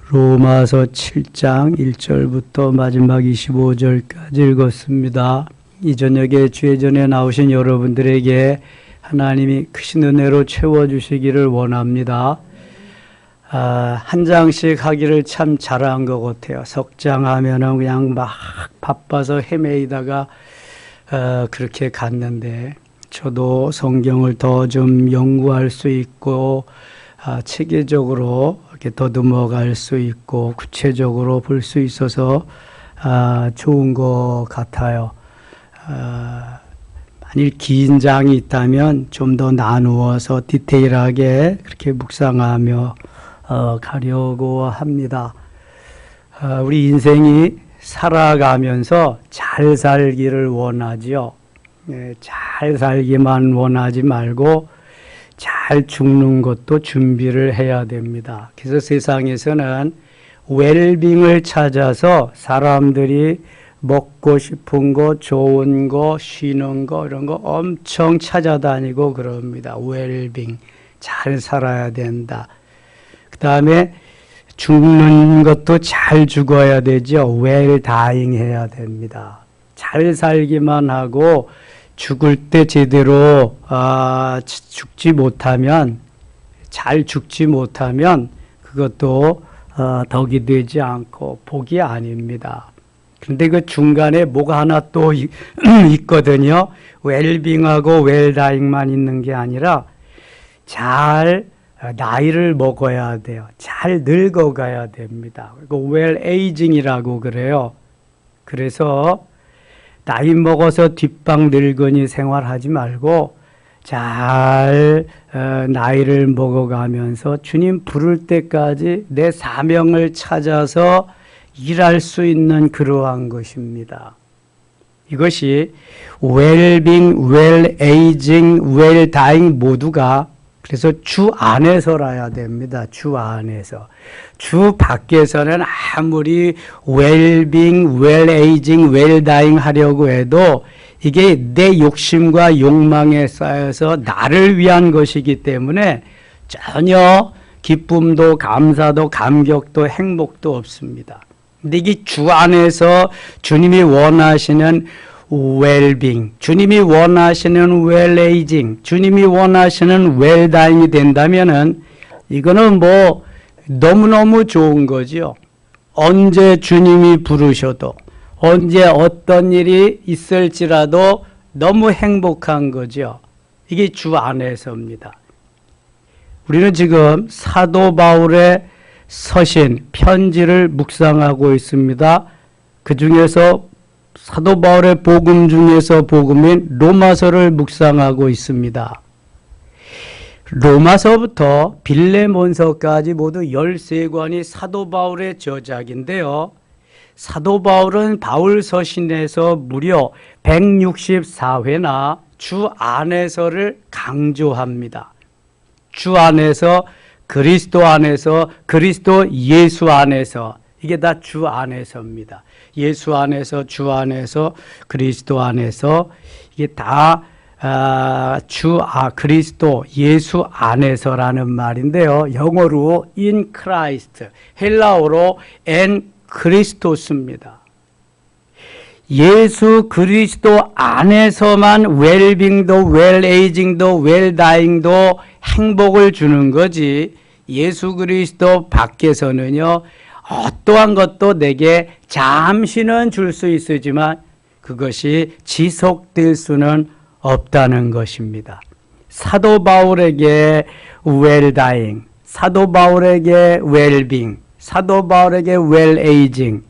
로마서 7장 1절부터 마지막 25절까지 읽었습니다. 이 저녁에 주의 전에 나오신 여러분들에게 하나님이 크신 은혜로 채워주시기를 원합니다. 한 장씩 하기를 참 잘한 것 같아요. 석장 하면은 그냥 막 바빠서 헤매이다가 그렇게 갔는데, 저도 성경을 더 좀 연구할 수 있고 체계적으로 이렇게 더듬어 갈 수 있고 구체적으로 볼 수 있어서 좋은 것 같아요. 만일 긴 장이 있다면 좀 더 나누어서 디테일하게 그렇게 묵상하며 가려고 합니다. 우리 인생이 살아가면서 잘 살기를 원하지요. 잘 살기만 원하지 말고 잘 죽는 것도 준비를 해야 됩니다. 그래서 세상에서는 웰빙을 찾아서 사람들이 먹고 싶은 거, 좋은 거, 쉬는 거 이런 거 엄청 찾아다니고 그럽니다. 웰빙, 잘 살아야 된다. 그 다음에 죽는 것도 잘 죽어야 되죠. 웰다잉 해야 됩니다. 잘 살기만 하고 죽을 때 제대로 죽지 못하면, 잘 죽지 못하면 그것도 덕이 되지 않고 복이 아닙니다. 그런데 그 중간에 뭐가 하나 또 있거든요. 웰빙하고 웰다잉만 있는 게 아니라 잘 나이를 먹어야 돼요. 잘 늙어가야 됩니다. 웰에이징이라고 그래요. 그래서 나이 먹어서 뒷방 늙은이 생활하지 말고 잘 나이를 먹어가면서 주님 부를 때까지 내 사명을 찾아서 일할 수 있는 그러한 것입니다. 이것이 웰빙, 웰에이징, 웰다잉 모두가 그래서 주 안에서라야 됩니다. 주 안에서. 주 밖에서는 아무리 웰빙, 웰에이징, 웰다잉 하려고 해도 이게 내 욕심과 욕망에 쌓여서 나를 위한 것이기 때문에 전혀 기쁨도 감사도 감격도 행복도 없습니다. 근데 이게 주 안에서 주님이 원하시는 웰빙, 주님이 원하시는 웰에이징, 주님이 원하시는 웰다잉이 된다면은 이거는 뭐 너무너무 좋은 거죠. 언제 주님이 부르셔도, 언제 어떤 일이 있을지라도 너무 행복한 거죠. 이게 주 안에서입니다. 우리는 지금 사도 바울의 서신, 편지를 묵상하고 있습니다. 그 중에서 사도 바울의 복음 중에서 복음인 로마서를 묵상하고 있습니다. 로마서부터 빌레몬서까지 모두 13권이 사도 바울의 저작인데요. 사도 바울은 바울 서신에서 무려 164회나 주 안에서를 강조합니다. 주 안에서, 그리스도 안에서, 그리스도 예수 안에서, 이게 다 주 안에서입니다. 예수 안에서, 주 안에서, 그리스도 안에서, 이게 다 그리스도, 예수 안에서라는 말인데요. 영어로 in Christ, 헬라어로 en Christos입니다. 예수 그리스도 안에서만 웰빙도, 웰에이징도, 웰다잉도 행복을 주는 거지, 예수 그리스도 밖에서는요, 어떠한 것도 내게 잠시는 줄 수 있으지만 그것이 지속될 수는 없다는 것입니다. 사도 바울에게 웰다잉, 사도 바울에게 웰빙, 사도 바울에게 웰에이징,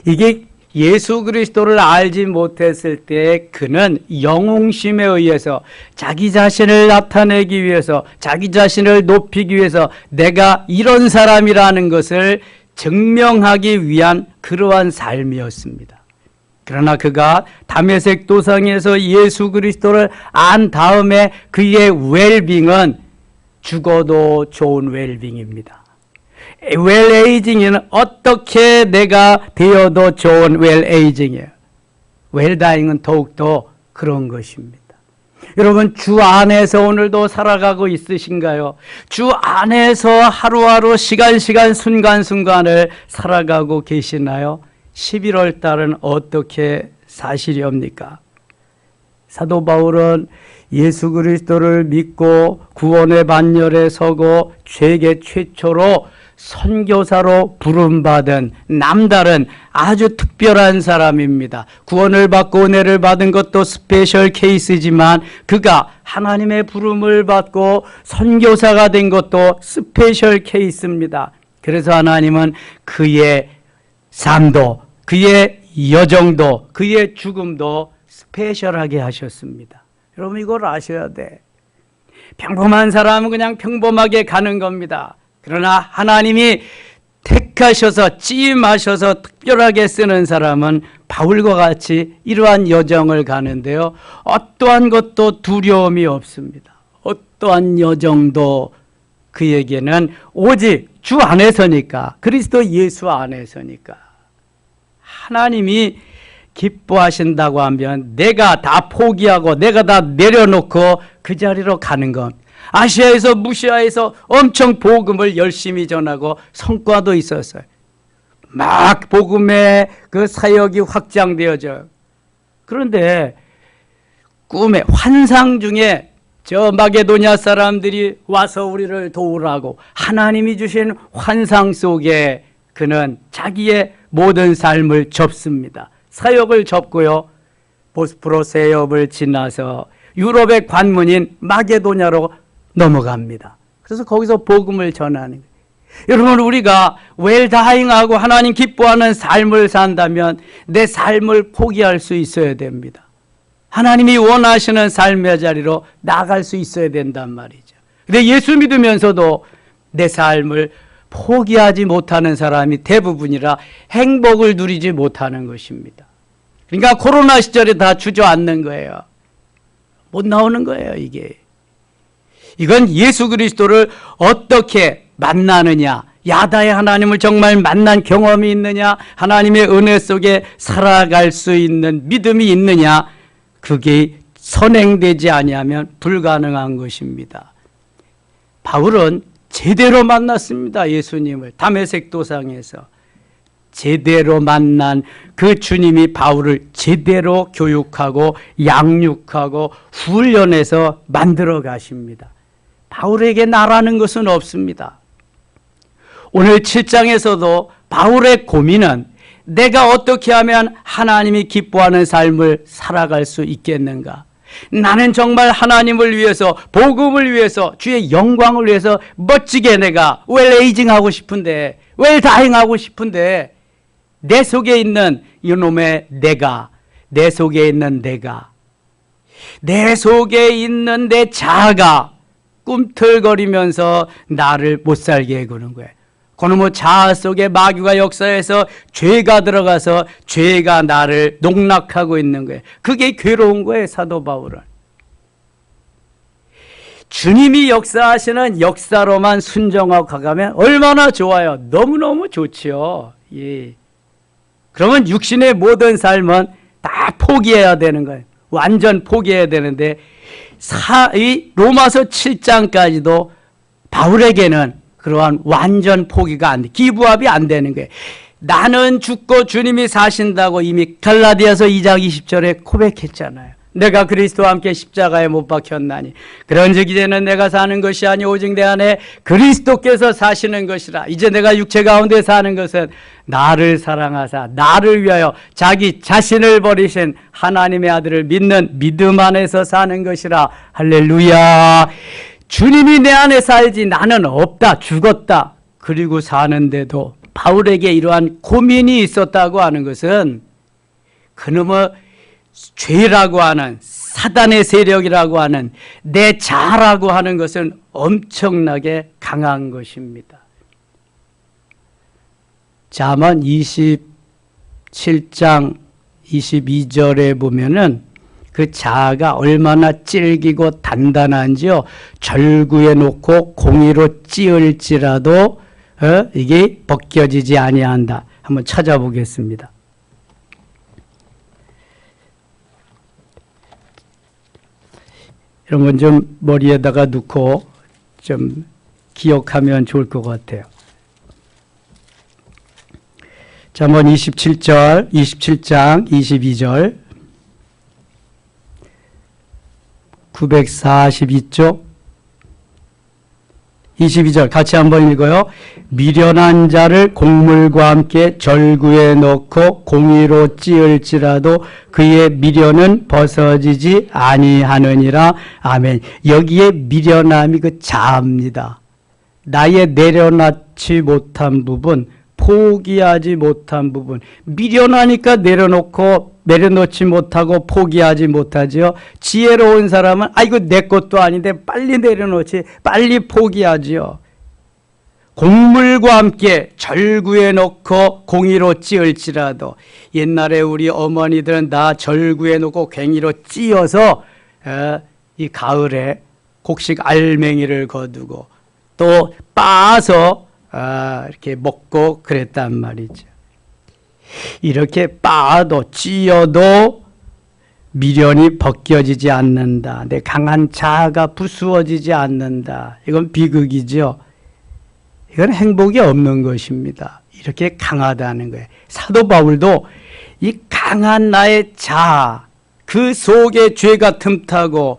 이게 예수 그리스도를 알지 못했을 때 그는 영웅심에 의해서 자기 자신을 나타내기 위해서, 자기 자신을 높이기 위해서 내가 이런 사람이라는 것을 증명하기 위한 그러한 삶이었습니다. 그러나 그가 다메섹 도상에서 예수 그리스도를 안 다음에 그의 웰빙은 죽어도 좋은 웰빙입니다. 웰에이징은 어떻게 내가 되어도 좋은 웰에이징이에요. 웰다잉은 더욱더 그런 것입니다. 여러분, 주 안에서 오늘도 살아가고 있으신가요? 주 안에서 하루하루 시간 순간순간을 살아가고 계시나요? 11월 달은 어떻게 사시렵니까? 사도 바울은 예수 그리스도를 믿고 구원의 반열에 서고 세계 최초로 선교사로 부름받은 남다른 아주 특별한 사람입니다. 구원을 받고 은혜를 받은 것도 스페셜 케이스지만 그가 하나님의 부름을 받고 선교사가 된 것도 스페셜 케이스입니다. 그래서 하나님은 그의 삶도, 그의 여정도, 그의 죽음도 스페셜하게 하셨습니다. 여러분, 이걸 아셔야 돼. 평범한 사람은 그냥 평범하게 가는 겁니다. 그러나 하나님이 택하셔서 찜하셔서 특별하게 쓰는 사람은 바울과 같이 이러한 여정을 가는데요, 어떠한 것도 두려움이 없습니다. 어떠한 여정도 그에게는 오직 주 안에서니까, 그리스도 예수 안에서니까. 하나님이 기뻐하신다고 하면 내가 다 포기하고 내가 다 내려놓고 그 자리로 가는 것. 아시아에서 무시아에서 엄청 복음을 열심히 전하고 성과도 있었어요. 막 복음의 그 사역이 확장되어져요. 그런데 꿈에, 환상 중에 저 마게도냐 사람들이 와서 우리를 도우라고 하나님이 주신 환상 속에 그는 자기의 모든 삶을 접습니다. 사역을 접고요, 보스포러스 해협을 지나서 유럽의 관문인 마게도냐로 넘어갑니다. 그래서 거기서 복음을 전하는 거예요. 여러분, 우리가 웰다잉하고 하나님 기뻐하는 삶을 산다면 내 삶을 포기할 수 있어야 됩니다. 하나님이 원하시는 삶의 자리로 나아갈 수 있어야 된단 말이죠. 근데 예수 믿으면서도 내 삶을 포기하지 못하는 사람이 대부분이라 행복을 누리지 못하는 것입니다. 그러니까 코로나 시절에 다 주저앉는 거예요. 못 나오는 거예요, 이게. 이건 예수 그리스도를 어떻게 만나느냐, 야다의 하나님을 정말 만난 경험이 있느냐, 하나님의 은혜 속에 살아갈 수 있는 믿음이 있느냐, 그게 선행되지 아니하면 불가능한 것입니다. 바울은 제대로 만났습니다. 예수님을 다메섹 도상에서 제대로 만난 그 주님이 바울을 제대로 교육하고 양육하고 훈련해서 만들어 가십니다. 바울에게 나라는 것은 없습니다. 오늘 7장에서도 바울의 고민은 내가 어떻게 하면 하나님이 기뻐하는 삶을 살아갈 수 있겠는가? 나는 정말 하나님을 위해서, 복음을 위해서, 주의 영광을 위해서 멋지게 내가 웰에이징하고 싶은데, 웰다잉하고 싶은데 내 속에 있는 이놈의 내가, 내 속에 있는 내가, 내 속에 있는 내 자아가 꿈틀거리면서 나를 못 살게 해구는 거예요. 그놈의 자아 속에 마귀가 역사해서 죄가 들어가서 죄가 나를 농락하고 있는 거예요. 그게 괴로운 거예요, 사도 바울은. 주님이 역사하시는 역사로만 순종하고 가가면 얼마나 좋아요. 너무너무 좋지요. 예. 그러면 육신의 모든 삶은 다 포기해야 되는 거예요. 완전 포기해야 되는데 이 로마서 7장까지도 바울에게는 그러한 완전 포기가 안 돼. 기부합이 안 되는 거예요. 나는 죽고 주님이 사신다고 이미 갈라디아서 2장 20절에 고백했잖아요. 내가 그리스도와 함께 십자가에 못 박혔나니 그런즉 이제는 내가 사는 것이 아니 오직 내 안에 그리스도께서 사시는 것이라. 이제 내가 육체 가운데 사는 것은 나를 사랑하사 나를 위하여 자기 자신을 버리신 하나님의 아들을 믿는 믿음 안에서 사는 것이라. 할렐루야. 주님이 내 안에 살지 나는 없다, 죽었다. 그리고 사는데도 바울에게 이러한 고민이 있었다고 하는 것은 그놈의 죄라고 하는 사단의 세력이라고 하는 내 자라고 하는 것은 엄청나게 강한 것입니다. 잠언 27장 22절에 보면은 그 자아가 얼마나 질기고 단단한지요. 절구에 놓고 공의로 찌을지라도 이게 벗겨지지 아니한다. 한번 찾아보겠습니다. 이런 건 좀 머리에다가 넣고 좀 기억하면 좋을 것 같아요. 잠언 27장 22절 942쪽 22절 같이 한번 읽어요. 미련한 자를 곡물과 함께 절구에 넣고 공의로 찌을지라도 그의 미련은 벗어지지 아니하느니라. 아멘. 여기에 미련함이 그 자아입니다. 나의 내려놓지 못한 부분, 포기하지 못한 부분. 미련하니까 내려놓지 못하고 포기하지 못하지요. 지혜로운 사람은 이거 내 것도 아닌데 빨리 내려놓지, 빨리 포기하지요. 곡물과 함께 절구에 넣고 공의로 찌을지라도, 옛날에 우리 어머니들은 다 절구에 넣고 괭이로 찧어서 이 가을에 곡식 알맹이를 거두고 또 빻아서 이렇게 먹고 그랬단 말이죠. 이렇게 빻아도 찧어도 미련이 벗겨지지 않는다. 내 강한 자아가 부수어지지 않는다. 이건 비극이죠. 이건 행복이 없는 것입니다. 이렇게 강하다는 거예요. 사도 바울도 이 강한 나의 자아, 그 속에 죄가 틈타고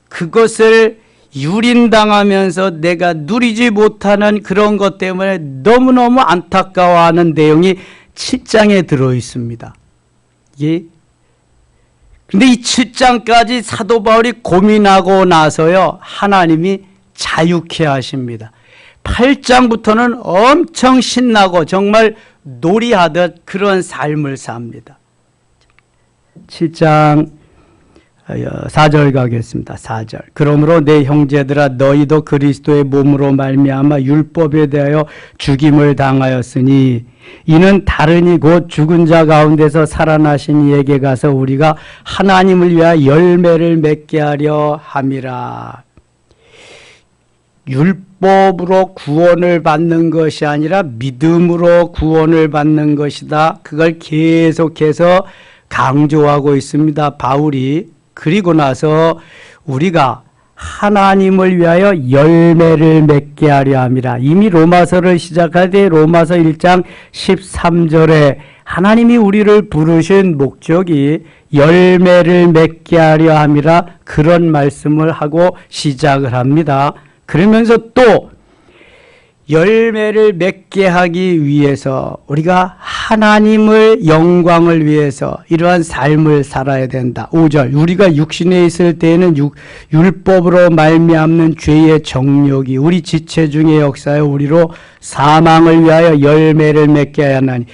그것을 유린당하면서 내가 누리지 못하는 그런 것 때문에 너무너무 안타까워하는 내용이 7장에 들어있습니다. 그런데 이 7장까지 사도 바울이 고민하고 나서요, 하나님이 자유케 하십니다. 8장부터는 엄청 신나고 정말 놀이하듯 그런 삶을 삽니다. 7장 4절 가겠습니다. 4절. 그러므로 내 형제들아 너희도 그리스도의 몸으로 말미암아 율법에 대하여 죽임을 당하였으니 이는 다르니 곧 죽은 자 가운데서 살아나신 이에게 가서 우리가 하나님을 위하여 열매를 맺게 하려 함이라. 율법으로 구원을 받는 것이 아니라 믿음으로 구원을 받는 것이다. 그걸 계속해서 강조하고 있습니다. 바울이. 그리고 나서 우리가 하나님을 위하여 열매를 맺게 하려 함이라. 이미 로마서를 시작할 때 로마서 1장 13절에 하나님이 우리를 부르신 목적이 열매를 맺게 하려 함이라, 그런 말씀을 하고 시작을 합니다. 그러면서 또 열매를 맺게 하기 위해서 우리가 하나님을 영광을 위해서 이러한 삶을 살아야 된다. 5절. 우리가 육신에 있을 때에는 율법으로 말미암는 죄의 정욕이 우리 지체 중에 역사여 우리로 사망을 위하여 열매를 맺게 하나니,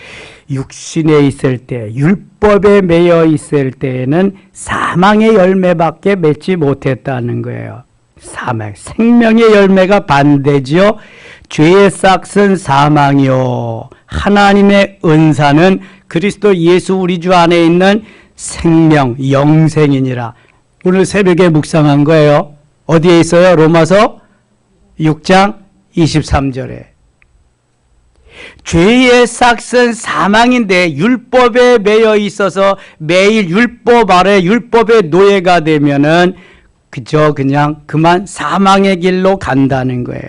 육신에 있을 때, 율법에 매여 있을 때에는 사망의 열매밖에 맺지 못했다는 거예요. 사망, 생명의 열매가 반대지요. 죄의 싹은 사망이요 하나님의 은사는 그리스도 예수 우리 주 안에 있는 생명, 영생이니라. 오늘 새벽에 묵상한 거예요. 어디에 있어요? 로마서 6장 23절에. 죄의 싹은 사망인데 율법에 매여 있어서 매일 율법 아래 율법의 노예가 되면은 그냥 그만 사망의 길로 간다는 거예요.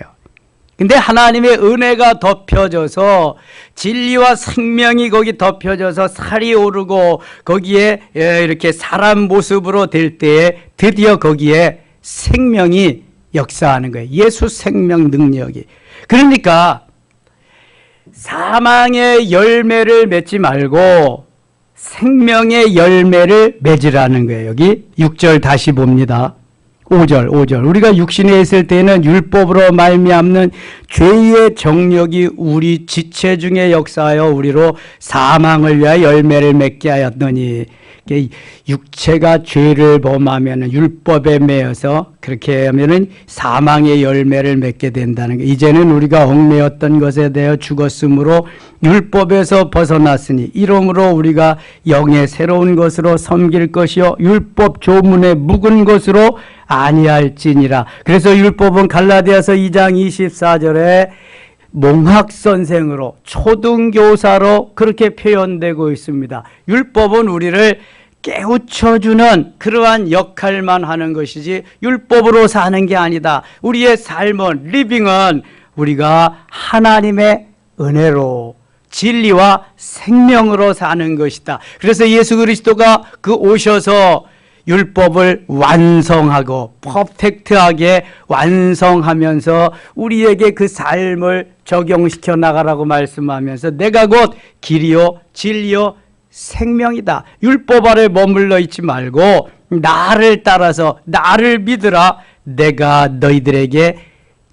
근데 하나님의 은혜가 덮여져서 진리와 생명이 거기 덮여져서 살이 오르고 거기에 이렇게 사람 모습으로 될 때에 드디어 거기에 생명이 역사하는 거예요. 예수 생명 능력이. 그러니까 사망의 열매를 맺지 말고 생명의 열매를 맺으라는 거예요. 여기 6절 다시 봅니다. 5절. 우리가 육신에 있을 때는 율법으로 말미암는 죄의 정욕이 우리 지체 중에 역사하여 우리로 사망을 위하여 열매를 맺게 하였더니, 육체가 죄를 범하면 율법에 매여서 그렇게 하면은 사망의 열매를 맺게 된다는 거. 이제는 우리가 얽매였던 것에 대하여 죽었으므로 율법에서 벗어났으니 이러므로 우리가 영의 새로운 것으로 섬길 것이요 율법 조문에 묵은 것으로 아니할지니라. 그래서 율법은 갈라디아서 2장 24절에 몽학선생으로 초등교사로 그렇게 표현되고 있습니다. 율법은 우리를 깨우쳐주는 그러한 역할만 하는 것이지 율법으로 사는 게 아니다. 우리의 삶은, 리빙은 우리가 하나님의 은혜로, 진리와 생명으로 사는 것이다. 그래서 예수 그리스도가 그 오셔서 율법을 완성하고 퍼펙트하게 완성하면서 우리에게 그 삶을 적용시켜 나가라고 말씀하면서 내가 곧 길이요 진리요 생명이다. 율법 아래 머물러 있지 말고 나를 따라서 나를 믿으라. 내가 너희들에게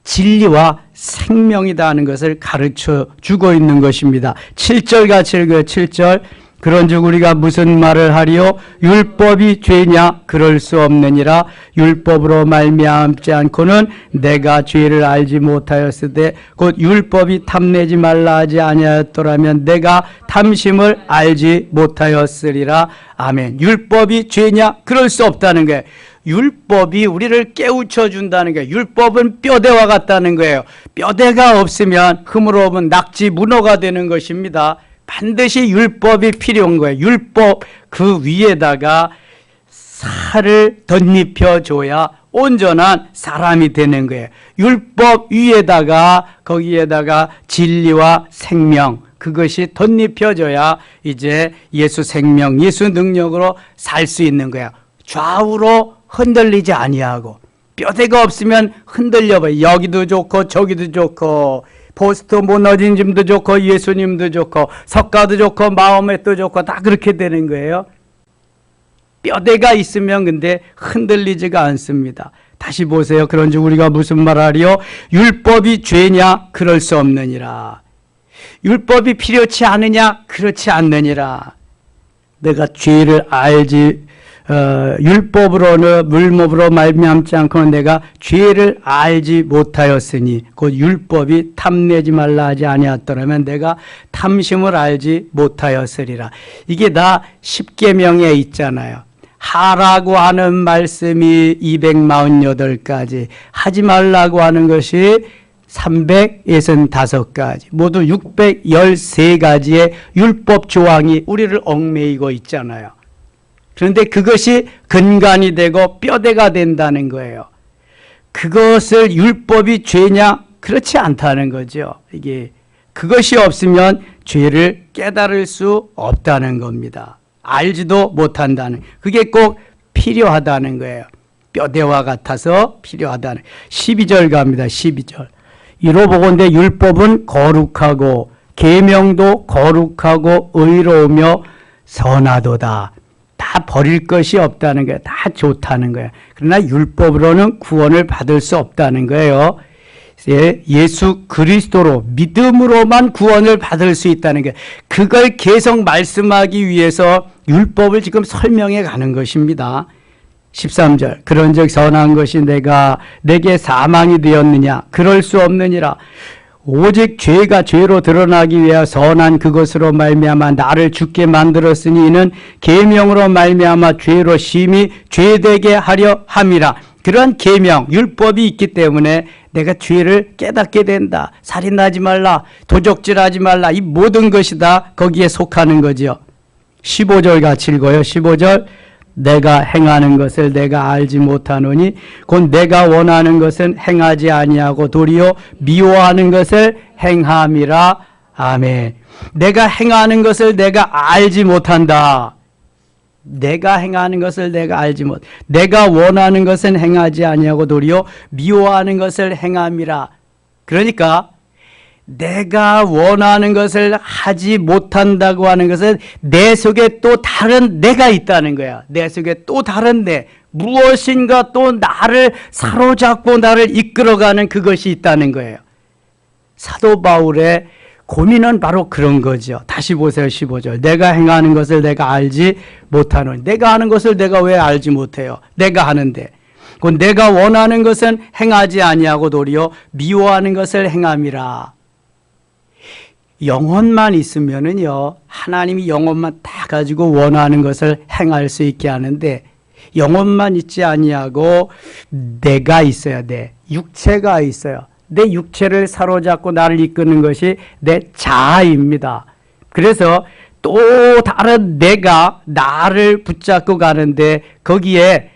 진리와 생명이다 하는 것을 가르쳐 주고 있는 것입니다. 7절 같이 읽어요. 7절. 그런즉 우리가 무슨 말을 하리요? 율법이 죄냐? 그럴 수 없느니라. 율법으로 말미암지 않고는 내가 죄를 알지 못하였으되 곧 율법이 탐내지 말라 하지 아니하였더라면 내가 탐심을 알지 못하였으리라. 아멘. 율법이 죄냐? 그럴 수 없다는 거예요. 율법이 우리를 깨우쳐 준다는 거예요. 율법은 뼈대와 같다는 거예요. 뼈대가 없으면 흠으로 오면 낙지 문어가 되는 것입니다. 반드시 율법이 필요한 거예요. 율법 그 위에다가 살을 덧입혀 줘야 온전한 사람이 되는 거예요. 율법 위에다가 거기에다가 진리와 생명 그것이 덧입혀져야 이제 예수 생명, 예수 능력으로 살 수 있는 거예요. 좌우로 흔들리지 아니하고 뼈대가 없으면 흔들려봐요. 여기도 좋고 저기도 좋고 포스트 무너진 짐도 좋고 예수님도 좋고 석가도 좋고 마호메도 좋고 다 그렇게 되는 거예요. 뼈대가 있으면 근데 흔들리지가 않습니다. 다시 보세요. 그런즉 우리가 무슨 말하리요? 율법이 죄냐? 그럴 수 없느니라. 율법이 필요치 않으냐? 그렇지 않느니라. 내가 죄를 알지 율법으로는 물법으로 말미암지 않고는 내가 죄를 알지 못하였으니 곧 율법이 탐내지 말라 하지 아니하였더라면 내가 탐심을 알지 못하였으리라. 이게 다 십계명에 있잖아요. 하라고 하는 말씀이 248가지, 하지 말라고 하는 것이 365가지, 모두 613가지의 율법 조항이 우리를 얽매이고 있잖아요. 그런데 그것이 근간이 되고 뼈대가 된다는 거예요. 그것을 율법이 죄냐? 그렇지 않다는 거죠. 이게 그것이 없으면 죄를 깨달을 수 없다는 겁니다. 알지도 못한다는, 그게 꼭 필요하다는 거예요. 뼈대와 같아서 필요하다는. 12절 갑니다. 12절. 이로 보건대 율법은 거룩하고 계명도 거룩하고 의로우며 선하도다. 다 버릴 것이 없다는 거예요. 다 좋다는 거예요. 그러나 율법으로는 구원을 받을 수 없다는 거예요. 예수 그리스도로 믿음으로만 구원을 받을 수 있다는 거예요. 그걸 계속 말씀하기 위해서 율법을 지금 설명해 가는 것입니다. 13절. 그런즉 선한 것이 내게 사망이 되었느냐? 그럴 수 없느니라. 오직 죄가 죄로 드러나기 위하여 선한 그것으로 말미암아 나를 죽게 만들었으니 이는 계명으로 말미암아 죄로 심히 죄되게 하려 함이라. 그러한 계명, 율법이 있기 때문에 내가 죄를 깨닫게 된다. 살인하지 말라, 도적질하지 말라, 이 모든 것이 다 거기에 속하는 거죠. 15절 같이 읽어요. 15절. 내가 행하는 것을 내가 알지 못하노니 곧 내가 원하는 것은 행하지 아니하고 도리어 미워하는 것을 행함이라. 아멘. 내가 행하는 것을 내가 알지 못한다. 내가 행하는 것을 내가 알지 못. 내가 원하는 것은 행하지 아니하고 도리어 미워하는 것을 행함이라. 그러니까 내가 원하는 것을 하지 못한다고 하는 것은 내 속에 또 다른 내가 있다는 거야. 내 속에 또 다른 내, 무엇인가 또 나를 사로잡고 나를 이끌어가는 그것이 있다는 거예요. 사도 바울의 고민은 바로 그런 거죠. 다시 보세요. 15절. 내가 행하는 것을 내가 알지 못하노니. 내가 하는 것을 내가 왜 알지 못해요? 내가 하는데. 곧 내가 원하는 것은 행하지 아니하고 도리어 미워하는 것을 행함이라. 영혼만 있으면은요, 하나님이 영혼만 다 가지고 원하는 것을 행할 수 있게 하는데, 영혼만 있지 아니하고 내가 있어야 돼. 육체가 있어요. 내 육체를 사로잡고 나를 이끄는 것이 내 자아입니다. 그래서 또 다른 내가 나를 붙잡고 가는데 거기에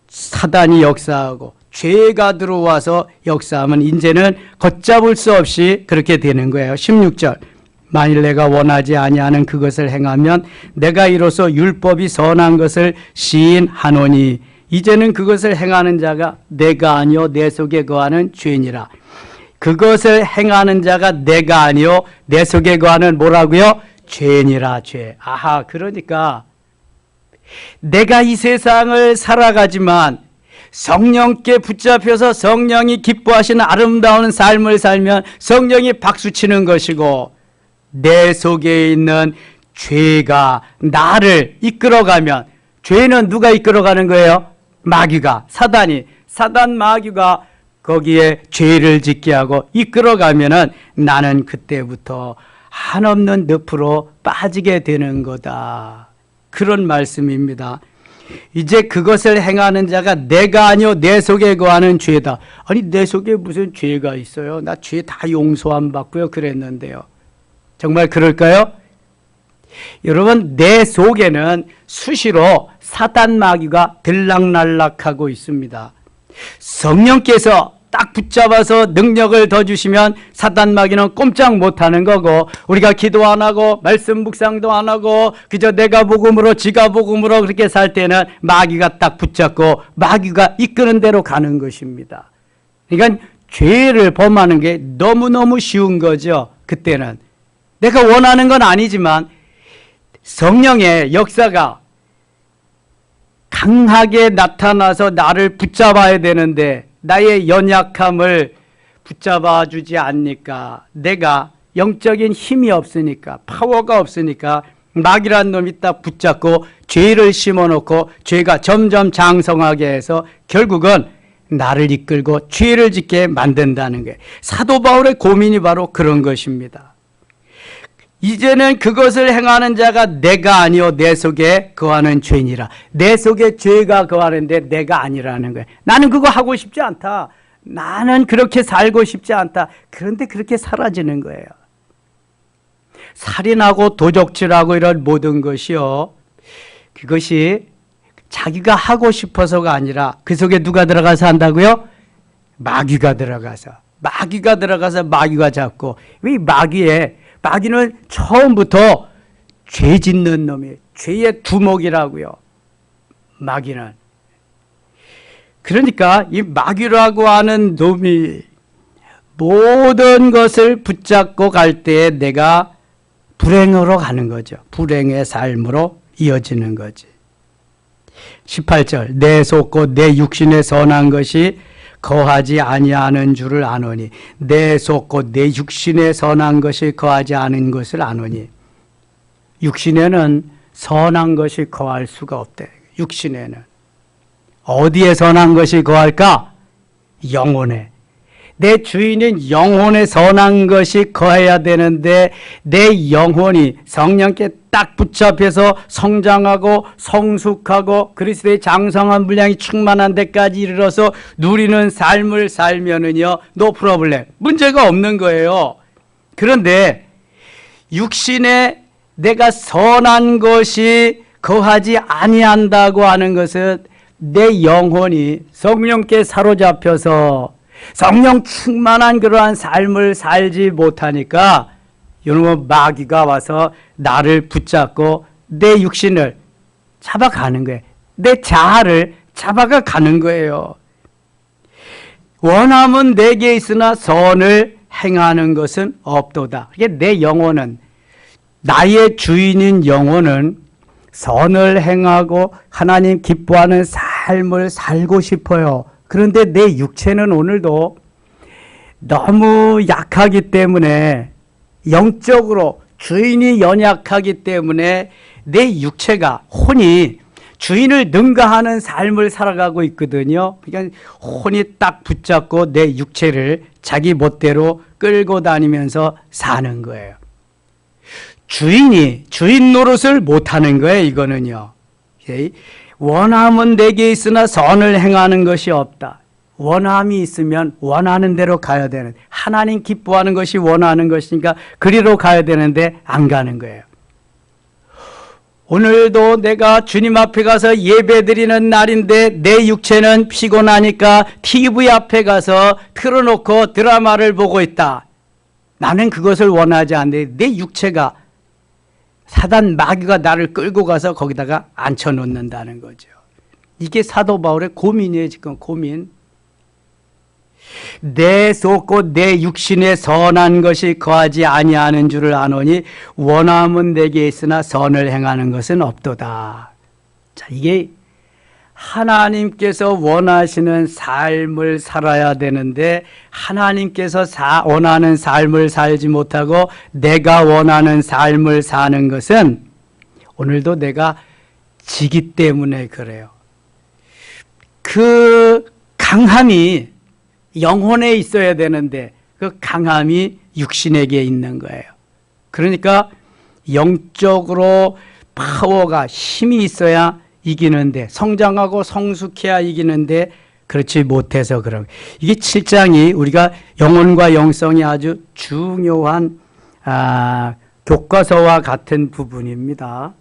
사단이 역사하고 죄가 들어와서 역사하면 이제는 걷잡을 수 없이 그렇게 되는 거예요. 16절 만일 내가 원하지 아니하는 그것을 행하면 내가 이로써 율법이 선한 것을 시인하노니 이제는 그것을 행하는 자가 내가 아니요 내 속에 거하는 죄니라. 그것을 행하는 자가 내가 아니요 내 속에 거하는 뭐라고요? 죄니라. 죄. 아하, 그러니까 내가 이 세상을 살아가지만 성령께 붙잡혀서 성령이 기뻐하시는 아름다운 삶을 살면 성령이 박수치는 것이고 내 속에 있는 죄가 나를 이끌어가면 죄는 누가 이끌어가는 거예요? 마귀가, 사단 마귀가 거기에 죄를 짓게 하고 이끌어가면은 나는 그때부터 한없는 늪으로 빠지게 되는 거다. 그런 말씀입니다. 이제 그것을 행하는 자가 내가 아니요 내 속에 거하는 죄다. 아니 내 속에 무슨 죄가 있어요? 나 죄 다 용서 안 받고요 그랬는데요. 정말 그럴까요? 여러분 내 속에는 수시로 사단 마귀가 들락날락하고 있습니다. 성령께서 딱 붙잡아서 능력을 더 주시면 사단 마귀는 꼼짝 못하는 거고 우리가 기도 안 하고 말씀 묵상도 안 하고 그저 내가 복음으로 지가 복음으로 그렇게 살 때는 마귀가 딱 붙잡고 마귀가 이끄는 대로 가는 것입니다. 그러니까 죄를 범하는 게 너무너무 쉬운 거죠. 그때는 내가 원하는 건 아니지만 성령의 역사가 강하게 나타나서 나를 붙잡아야 되는데 나의 연약함을 붙잡아 주지 않으니까 내가 영적인 힘이 없으니까 파워가 없으니까 마귀란 놈이 딱 붙잡고 죄를 심어놓고 죄가 점점 장성하게 해서 결국은 나를 이끌고 죄를 짓게 만든다는 거예요. 사도 바울의 고민이 바로 그런 것입니다. 이제는 그것을 행하는 자가 내가 아니요 내 속에 거하는 죄니라. 내 속에 죄가 거하는데 내가 아니라는 거예요. 나는 그거 하고 싶지 않다. 나는 그렇게 살고 싶지 않다. 그런데 그렇게 사라지는 거예요. 살인하고 도적질하고 이런 모든 것이요, 그것이 자기가 하고 싶어서가 아니라 그 속에 누가 들어가서 한다고요? 마귀가 들어가서 마귀가 잡고. 왜 마귀는 처음부터 죄 짓는 놈이에요. 죄의 두목이라고요. 마귀는. 그러니까 이 마귀라고 하는 놈이 모든 것을 붙잡고 갈 때에 내가 불행으로 가는 거죠. 불행의 삶으로 이어지는 거지. 18절 내 속고 내 육신에 선한 것이 거하지 아니하는 줄을 아노니. 내 속고 내 육신에 선한 것이 거하지 않은 것을 아노니. 육신에는 선한 것이 거할 수가 없대. 육신에는. 어디에 선한 것이 거할까? 영혼에. 내 주인은 영혼에 선한 것이 거해야 되는데 내 영혼이 성령께 딱 붙잡혀서 성장하고 성숙하고 그리스도의 장성한 분량이 충만한 데까지 이르러서 누리는 삶을 살면은요, 노 프로블렘, 문제가 없는 거예요. 그런데 육신에 내가 선한 것이 거하지 아니한다고 하는 것은 내 영혼이 성령께 사로잡혀서 성령 충만한 그러한 삶을 살지 못하니까 여러분 마귀가 와서 나를 붙잡고 내 육신을 잡아가는 거예요. 내 자아를 잡아가 가는 거예요. 원함은 내게 있으나 선을 행하는 것은 없도다. 이게 내 영혼은, 나의 주인인 영혼은 선을 행하고 하나님 기뻐하는 삶을 살고 싶어요. 그런데 내 육체는 오늘도 너무 약하기 때문에, 영적으로 주인이 연약하기 때문에 내 육체가, 혼이 주인을 능가하는 삶을 살아가고 있거든요. 그러니까 혼이 딱 붙잡고 내 육체를 자기 멋대로 끌고 다니면서 사는 거예요. 주인 노릇을 못하는 거예요. 이거는요. 원함은 내게 있으나 선을 행하는 것이 없다. 원함이 있으면 원하는 대로 가야 되는, 하나님 기뻐하는 것이 원하는 것이니까 그리로 가야 되는데 안 가는 거예요. 오늘도 내가 주님 앞에 가서 예배드리는 날인데 내 육체는 피곤하니까 TV 앞에 가서 틀어놓고 드라마를 보고 있다. 나는 그것을 원하지 않는데 내 육체가 사단 마귀가 나를 끌고 가서 거기다가 앉혀놓는다는 거죠. 이게 사도 바울의 고민이에요. 지금 고민. 내 속 곧 내 육신에 선한 것이 거하지 아니하는 줄을 아노니 원함은 내게 있으나 선을 행하는 것은 없도다. 자, 이게 하나님께서 원하시는 삶을 살아야 되는데 하나님께서 원하는 삶을 살지 못하고 내가 원하는 삶을 사는 것은 오늘도 내가 지기 때문에 그래요. 그 강함이 영혼에 있어야 되는데 그 강함이 육신에게 있는 거예요. 그러니까 영적으로 파워가 힘이 있어야 이기는데 성장하고 성숙해야 이기는데 그렇지 못해서 그런 이게 7장이 우리가 영혼과 영성이 아주 중요한 교과서와 같은 부분입니다.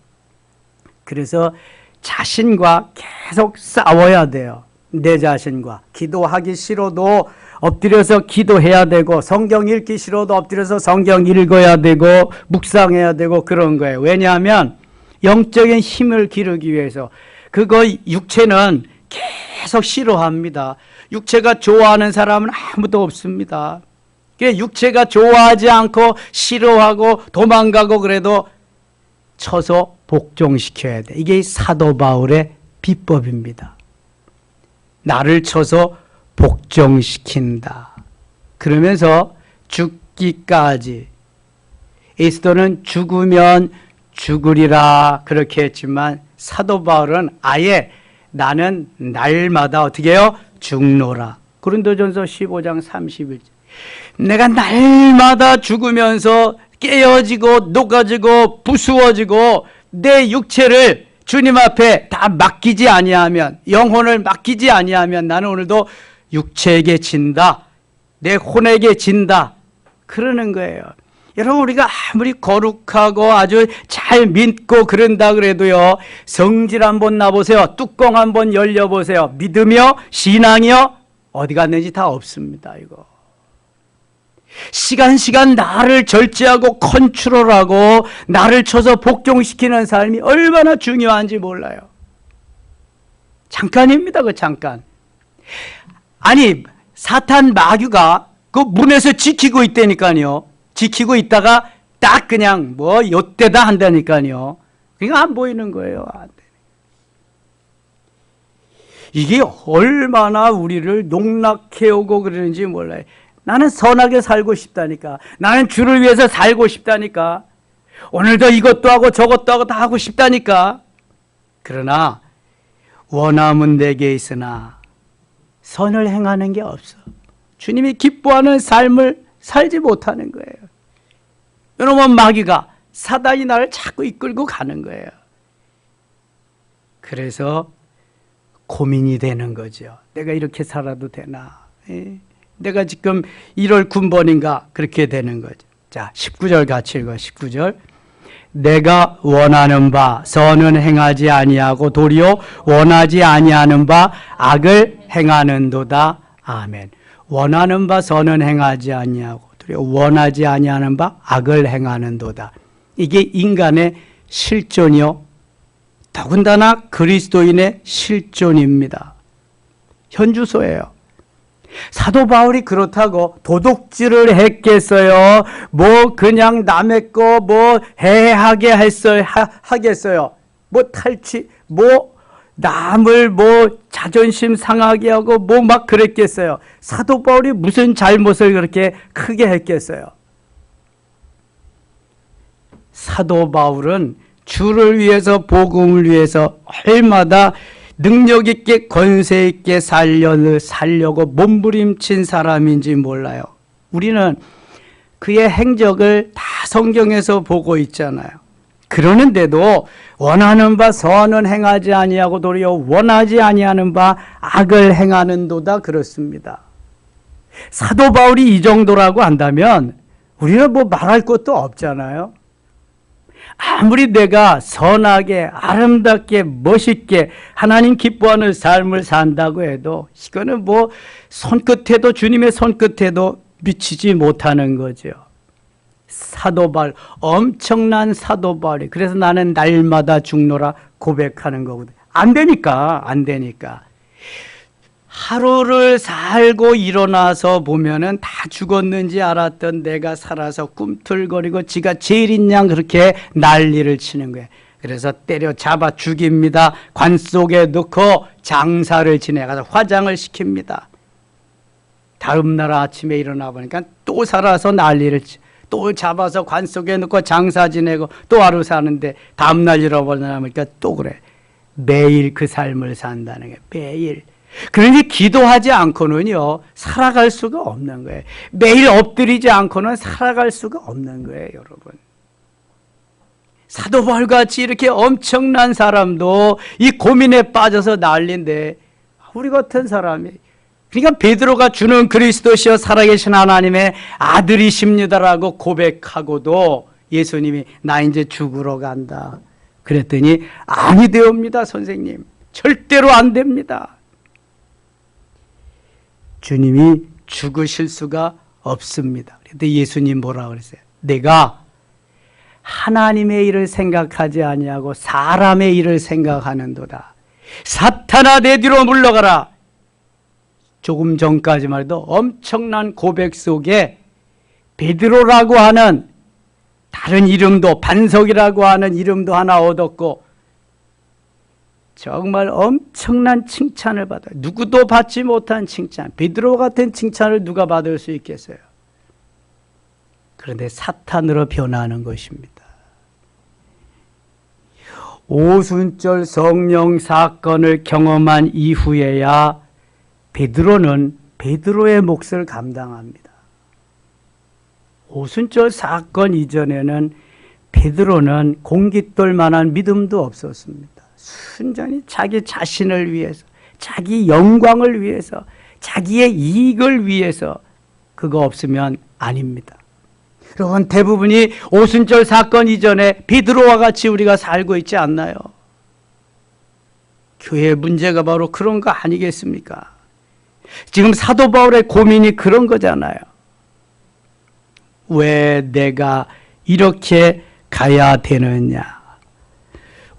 그래서 자신과 계속 싸워야 돼요. 내 자신과 기도하기 싫어도 엎드려서 기도해야 되고 성경 읽기 싫어도 엎드려서 성경 읽어야 되고 묵상해야 되고 그런 거예요. 왜냐하면 영적인 힘을 기르기 위해서 그거 육체는 계속 싫어합니다. 육체가 좋아하는 사람은 아무도 없습니다. 육체가 좋아하지 않고 싫어하고 도망가고 그래도 쳐서 복종시켜야 돼. 이게 사도 바울의 비법입니다. 나를 쳐서 복종시킨다. 그러면서 죽기까지. 에스더는 죽으면 죽으리라 그렇게 했지만 사도 바울은 아예 나는 날마다 어떻게 해요? 죽노라. 고린도전서 15장 31절. 내가 날마다 죽으면서 깨어지고 녹아지고 부수어지고 내 육체를 주님 앞에 다 맡기지 아니하면 영혼을 맡기지 아니하면 나는 오늘도 육체에게 진다. 내 혼에게 진다. 그러는 거예요. 여러분 우리가 아무리 거룩하고 아주 잘 믿고 그런다 그래도요. 성질 한번 나보세요. 뚜껑 한번 열려보세요. 믿으며 신앙이요. 어디 갔는지 다 없습니다. 이거. 시간 나를 절제하고 컨트롤하고 나를 쳐서 복종시키는 삶이 얼마나 중요한지 몰라요. 잠깐입니다. 그 잠깐. 아니 사탄 마귀가 그 문에서 지키고 있다니까요. 지키고 있다가 딱 그냥 요때다 한다니까요. 그러니까 안 보이는 거예요. 이게 얼마나 우리를 농락해오고 그러는지 몰라요. 나는 선하게 살고 싶다니까. 나는 주를 위해서 살고 싶다니까. 오늘도 이것도 하고 저것도 하고 다 하고 싶다니까. 그러나 원함은 내게 있으나 선을 행하는 게 없어. 주님이 기뻐하는 삶을 살지 못하는 거예요. 여러분 마귀가 사단이 나를 자꾸 이끌고 가는 거예요. 그래서 고민이 되는 거죠. 내가 이렇게 살아도 되나? 내가 지금 1월 군번인가 그렇게 되는 거죠. 자, 19절 같이 읽어. 19절. 내가 원하는 바 선은 행하지 아니하고 도리어 원하지 아니하는 바 악을 행하는도다. 아멘. 원하는 바 선은 행하지 아니하고 도리어 원하지 아니하는 바 악을 행하는도다. 이게 인간의 실존이요. 더군다나 그리스도인의 실존입니다. 현주소예요. 사도 바울이 그렇다고 도둑질을 했겠어요? 그냥 남의 거 해하게 하겠어요? 탈취, 남을 자존심 상하게 하고 막 그랬겠어요? 사도 바울이 무슨 잘못을 그렇게 크게 했겠어요? 사도 바울은 주를 위해서 복음을 위해서 얼마나 능력 있게 권세 있게 살려고 몸부림친 사람인지 몰라요. 우리는 그의 행적을 다 성경에서 보고 있잖아요. 그러는데도 원하는 바 선은 행하지 아니하고 도리어 원하지 아니하는 바 악을 행하는도다 그렇습니다. 사도 바울이 이 정도라고 한다면 우리는 말할 것도 없잖아요. 아무리 내가 선하게 아름답게 멋있게 하나님 기뻐하는 삶을 산다고 해도 이거는 뭐 손끝에도 주님의 손끝에도 미치지 못하는 거죠. 사도발, 엄청난 사도발이. 그래서 나는 날마다 죽노라 고백하는 거거든. 안 되니까. 하루를 살고 일어나서 보면은 다 죽었는지 알았던 내가 살아서 꿈틀거리고 지가 제일인 양 그렇게 난리를 치는 거예요. 그래서 때려잡아 죽입니다. 관 속에 넣고 장사를 지내가서 화장을 시킵니다. 다음 날 아침에 일어나 보니까 또 살아서 난리를 또 잡아서 관 속에 넣고 장사 지내고 또 하루 사는데 다음 날 잃어버리니까 또 그래. 매일 그 삶을 산다는 거예요. 매일. 그러니 기도하지 않고는요 살아갈 수가 없는 거예요. 매일 엎드리지 않고는 살아갈 수가 없는 거예요, 여러분. 사도 바울같이 이렇게 엄청난 사람도 이 고민에 빠져서 난리인데 우리 같은 사람이, 그러니까 베드로가 주는 그리스도시여 살아계신 하나님의 아들이십니다라고 고백하고도 예수님이 나 이제 죽으러 간다 그랬더니 아니 되옵니다 선생님, 절대로 안 됩니다. 주님이 죽으실 수가 없습니다. 그런데 예수님 뭐라고 그랬어요? 내가 하나님의 일을 생각하지 아니하고 사람의 일을 생각하는도다. 사탄아 내 뒤로 물러가라. 조금 전까지만 해도 엄청난 고백 속에 베드로라고 하는 다른 이름도, 반석이라고 하는 이름도 하나 얻었고 정말 엄청난 칭찬을 받아요. 누구도 받지 못한 칭찬. 베드로 같은 칭찬을 누가 받을 수 있겠어요? 그런데 사탄으로 변하는 것입니다. 오순절 성령 사건을 경험한 이후에야 베드로는 베드로의 몫을 감당합니다. 오순절 사건 이전에는 베드로는 공깃돌 만한 믿음도 없었습니다. 순전히 자기 자신을 위해서, 자기 영광을 위해서, 자기의 이익을 위해서, 그거 없으면 아닙니다. 여러분, 대부분이 오순절 사건 이전에 베드로와 같이 우리가 살고 있지 않나요? 교회의 문제가 바로 그런 거 아니겠습니까? 지금 사도 바울의 고민이 그런 거잖아요. 왜 내가 이렇게 가야 되느냐?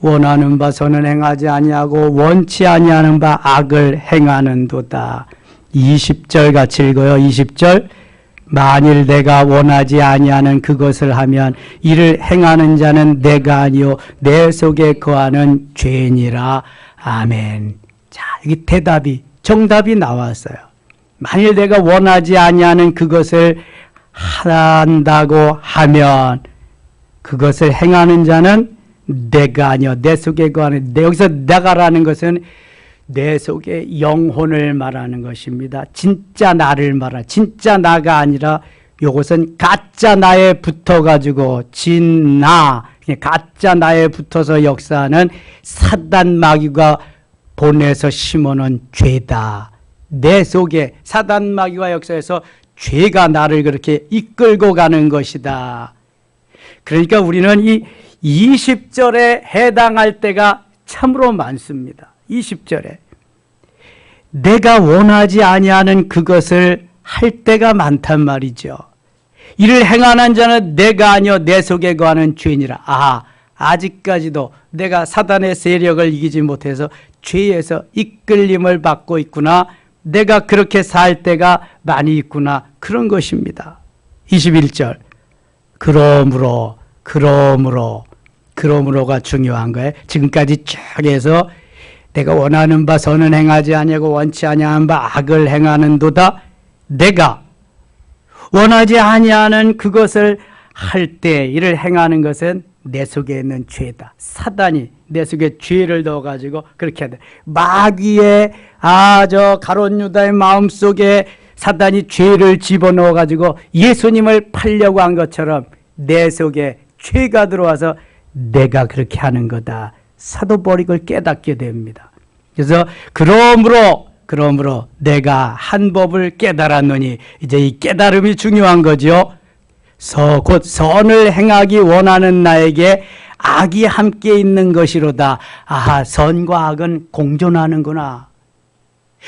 원하는 바 선은 행하지 아니하고 원치 아니하는 바 악을 행하는도다. 20절 같이 읽어요. 20절. 만일 내가 원하지 아니하는 그것을 하면 이를 행하는 자는 내가 아니요 내 속에 거하는 죄니라. 아멘. 자, 여기 대답이, 정답이 나왔어요. 만일 내가 원하지 아니하는 그것을 한다고 하면 그것을 행하는 자는 내가 아니요 내 속에 거하는, 여기서 내가라는 것은 내 속에 영혼을 말하는 것입니다. 진짜 나를 말하는, 진짜 나가 아니라 이것은 가짜 나에 붙어가지고 진나, 가짜 나에 붙어서 역사하는 사단 마귀가 보내서 심어놓은 죄다. 내 속에 사단 마귀가 역사해서 죄가 나를 그렇게 이끌고 가는 것이다. 그러니까 우리는 이 20절에 해당할 때가 참으로 많습니다. 20절에 내가 원하지 아니하는 그것을 할 때가 많단 말이죠. 이를 행하는 자는 내가 아니요 내 속에 거하는 죄니라. 아직까지도 내가 사단의 세력을 이기지 못해서 죄에서 이끌림을 받고 있구나. 내가 그렇게 살 때가 많이 있구나. 그런 것입니다. 21절. 그러므로가 중요한 거예요. 지금까지 쭉 해서 내가 원하는 바 선은 행하지 아니하고 원치 아니하는 바 악을 행하는도다. 내가 원하지 아니하는 그것을 할 때 이를 행하는 것은 내 속에 있는 죄다. 사단이 내 속에 죄를 넣어가지고 그렇게 하다. 마귀의 가룟 유다의 마음속에 사단이 죄를 집어넣어가지고 예수님을 팔려고 한 것처럼 내 속에 죄가 들어와서 내가 그렇게 하는 거다. 사도 바울이 그걸 깨닫게 됩니다. 그래서 그러므로 내가 한 법을 깨달았노니, 이제 이 깨달음이 중요한 거죠. 곧 선을 행하기 원하는 나에게 악이 함께 있는 것이로다. 아하, 선과 악은 공존하는구나.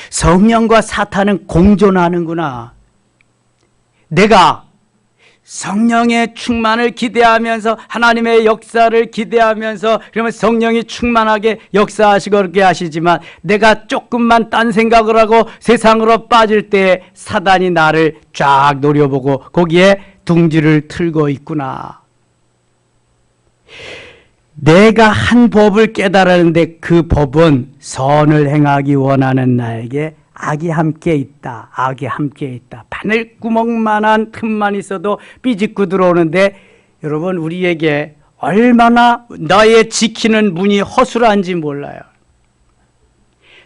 성령과 사탄은 공존하는구나. 내가 성령의 충만을 기대하면서 하나님의 역사를 기대하면서 그러면 성령이 충만하게 역사하시고 그렇게 하시지만 내가 조금만 딴 생각을 하고 세상으로 빠질 때 사단이 나를 쫙 노려보고 거기에 둥지를 틀고 있구나. 내가 한 법을 깨달았는데 그 법은 선을 행하기 원하는 나에게 악이 함께 있다. 악이 함께 있다. 바늘구멍만한 틈만 있어도 삐집고 들어오는데 여러분 우리에게 얼마나 나의 지키는 문이 허술한지 몰라요.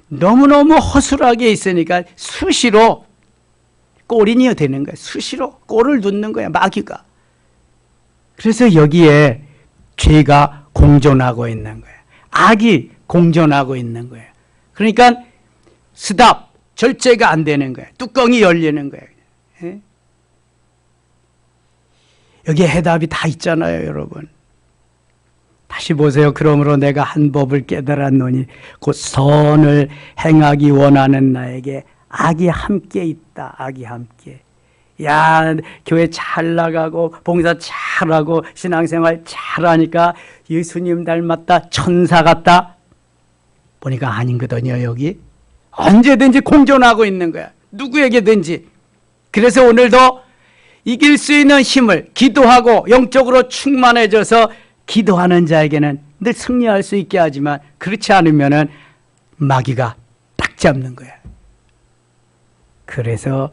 너무너무 허술하게 있으니까 수시로 꼬린이 되는 거야. 수시로 꼴을 눕는 거야. 마귀가. 그래서 여기에 죄가 공존하고 있는 거예요. 악이 공존하고 있는 거예요. 그러니까 스탑, 절제가 안 되는 거예요. 뚜껑이 열리는 거예요. 예? 여기에 해답이 다 있잖아요, 여러분. 다시 보세요. 그러므로 내가 한 법을 깨달았노니 곧 선을 행하기 원하는 나에게 악이 함께 있다. 악이 함께. 야, 교회 잘 나가고 봉사 잘하고 신앙생활 잘하니까 예수님 닮았다, 천사 같다. 보니까 아닌거든요. 여기 언제든지 공존하고 있는 거야. 누구에게든지. 그래서 오늘도 이길 수 있는 힘을 기도하고 영적으로 충만해져서 기도하는 자에게는 늘 승리할 수 있게 하지만 그렇지 않으면은 마귀가 딱 잡는 거야. 그래서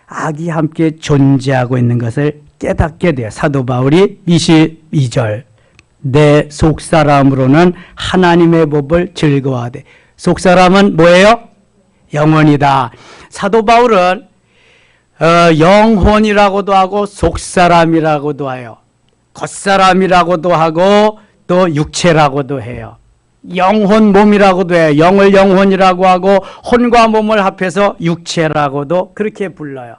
악이 함께 존재하고 있는 것을 깨닫게 돼요. 사도 바울이 22절 내 속사람으로는 하나님의 법을 즐거워하되. 속사람은 뭐예요? 영혼이다. 사도 바울은 영혼이라고도 하고 속사람이라고도 해요. 겉사람이라고도 하고 또 육체라고도 해요. 영혼 몸이라고도 해요. 영을 영혼이라고 하고 혼과 몸을 합해서 육체라고도 그렇게 불러요.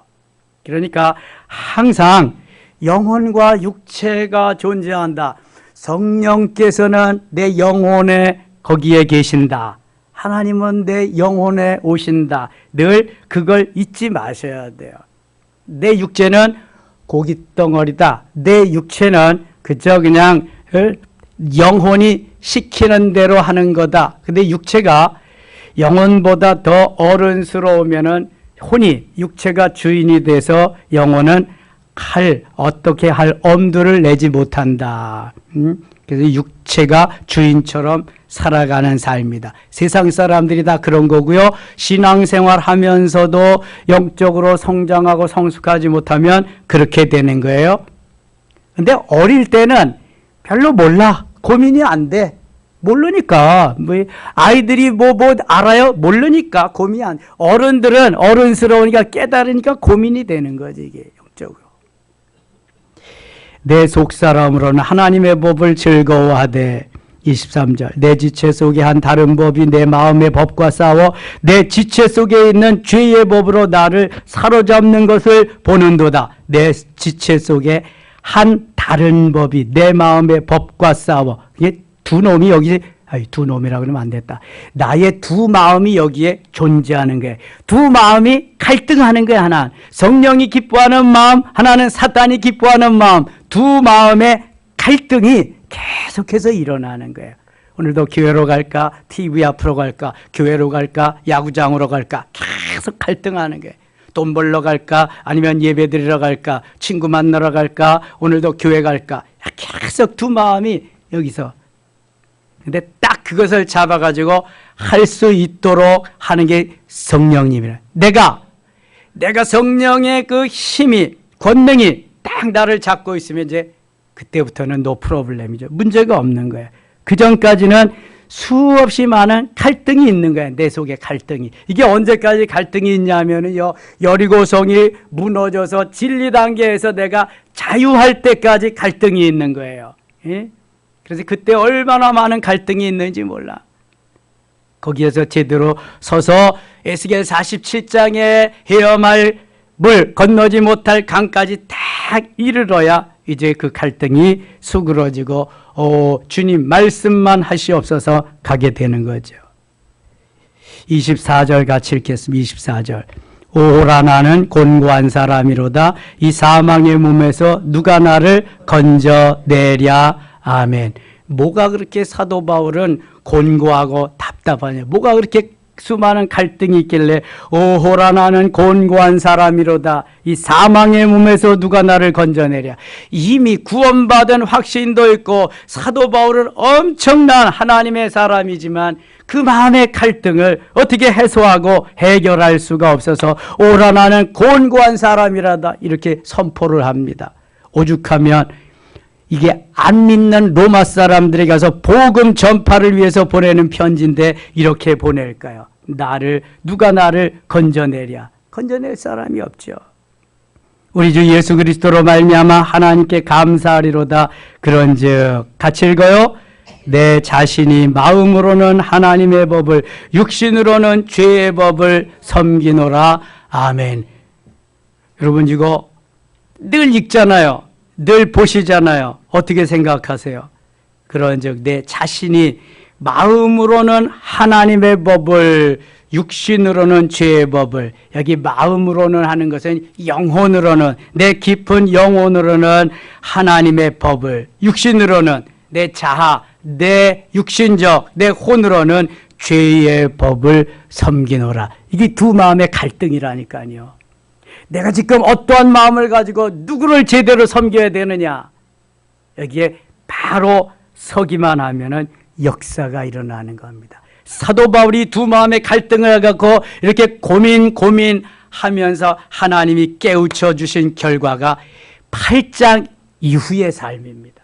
그러니까 항상 영혼과 육체가 존재한다. 성령께서는 내 영혼에 거기에 계신다. 하나님은 내 영혼에 오신다. 늘 그걸 잊지 마셔야 돼요. 내 육체는 고깃덩어리다. 내 육체는 그저 그냥 영혼이 시키는 대로 하는 거다. 근데 육체가 영혼보다 더 어른스러우면은 혼이 육체가 주인이 돼서 영혼은 어떻게 할 엄두를 내지 못한다. 그래서 육체가 주인처럼 살아가는 삶이다. 세상 사람들이 다 그런 거고요. 신앙생활 하면서도 영적으로 성장하고 성숙하지 못하면 그렇게 되는 거예요. 근데 어릴 때는 별로 몰라. 고민이 안 돼. 모르니까. 아이들이 뭐 알아요? 모르니까 고민이 안 돼. 어른들은 어른스러우니까 깨달으니까 고민이 되는 거지, 이게 영적으로. 내 속사람으로는 하나님의 법을 즐거워하되. 23절 내 지체 속에 한 다른 법이 내 마음의 법과 싸워 내 지체 속에 있는 죄의 법으로 나를 사로잡는 것을 보는도다. 내 지체 속에 한 다른 법이 내 마음의 법과 싸워. 이게 두 놈이 여기, 두 놈이라고 그러면 안 됐다. 나의 두 마음이 여기에 존재하는 거예요. 두 마음이 갈등하는 거예요. 하나는 성령이 기뻐하는 마음, 하나는 사탄이 기뻐하는 마음. 두 마음의 갈등이 계속해서 일어나는 거예요. 오늘도 교회로 갈까, TV 앞으로 갈까, 교회로 갈까, 야구장으로 갈까, 계속 갈등하는 거예요. 돈 벌러 갈까, 아니면 예배 드리러 갈까, 친구 만나러 갈까, 오늘도 교회 갈까. 계속 두 마음이 여기서. 근데 딱 그것을 잡아가지고 할 수 있도록 하는 게 성령님이라. 내가 성령의 그 힘이, 권능이 딱 나를 잡고 있으면 이제 그때부터는 노 프로블렘이죠. 문제가 없는 거예요. 그 전까지는 수없이 많은 갈등이 있는 거예요. 내 속에 갈등이. 이게 언제까지 갈등이 있냐면요. 여리고성이 무너져서 진리 단계에서 내가 자유할 때까지 갈등이 있는 거예요. 예? 그래서 그때 얼마나 많은 갈등이 있는지 몰라. 거기에서 제대로 서서 에스겔 47장에 헤엄할 물 건너지 못할 강까지 딱 이르러야 이제 그 갈등이 수그러지고 주님 말씀만 하시옵소서 가게 되는 거죠. 24절 같이 읽겠습니다. 24절. 오호라 나는 곤고한 사람이로다. 이 사망의 몸에서 누가 나를 건져내랴. 아멘. 뭐가 그렇게 사도 바울은 곤고하고 답답하냐? 뭐가 그렇게 수많은 갈등이 있길래 오호라 나는 곤고한 사람이로다. 이 사망의 몸에서 누가 나를 건져내랴. 이미 구원받은 확신도 있고 사도 바울은 엄청난 하나님의 사람이지만 그 마음의 갈등을 어떻게 해소하고 해결할 수가 없어서 오라 나는 곤고한 사람이라다 이렇게 선포를 합니다. 오죽하면 이게 안 믿는 로마 사람들에게 가서 복음 전파를 위해서 보내는 편지인데 이렇게 보낼까요? 누가 나를 건져내랴. 건져낼 사람이 없죠. 우리 주 예수 그리스도로 말미암아 하나님께 감사하리로다. 그런즉 같이 읽어요. 내 자신이 마음으로는 하나님의 법을 육신으로는 죄의 법을 섬기노라. 아멘. 여러분 이거 늘 읽잖아요. 늘 보시잖아요. 어떻게 생각하세요? 그런즉 내 자신이 마음으로는 하나님의 법을 육신으로는 죄의 법을, 여기 마음으로는 하는 것은 영혼으로는, 내 깊은 영혼으로는 하나님의 법을, 육신으로는 내 자아, 내 육신적, 내 혼으로는 죄의 법을 섬기노라. 이게 두 마음의 갈등이라니까요. 내가 지금 어떠한 마음을 가지고 누구를 제대로 섬겨야 되느냐? 여기에 바로 서기만 하면은 역사가 일어나는 겁니다. 사도 바울이 두 마음의 갈등을 갖고 이렇게 고민하면서 하나님이 깨우쳐 주신 결과가 8장 이후의 삶입니다.